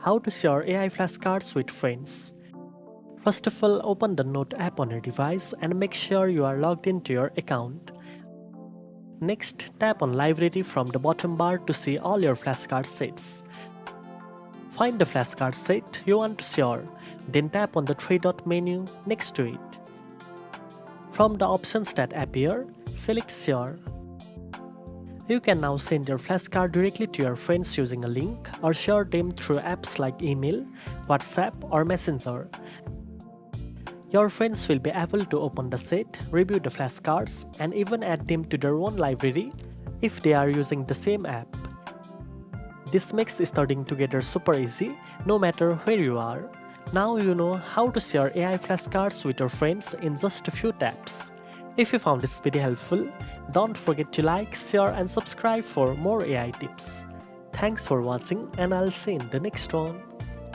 How to share AI flashcards with friends. First of all, open the Note app on your device and make sure you are logged into your account. Next, tap on Library from the bottom bar to see all your flashcard sets. Find the flashcard set you want to share, then tap on the three-dot menu next to it. From the options that appear, select Share. You can now send your flashcard directly to your friends using a link or share them through apps like email, WhatsApp, or Messenger. Your friends will be able to open the set, review the flashcards, and even add them to their own library if they are using the same app. This makes studying together super easy, no matter where you are. Now you know how to share AI flashcards with your friends in just a few taps. If you found this video helpful, don't forget to like, share, and subscribe for more AI tips. Thanks for watching, and I'll see you in the next one.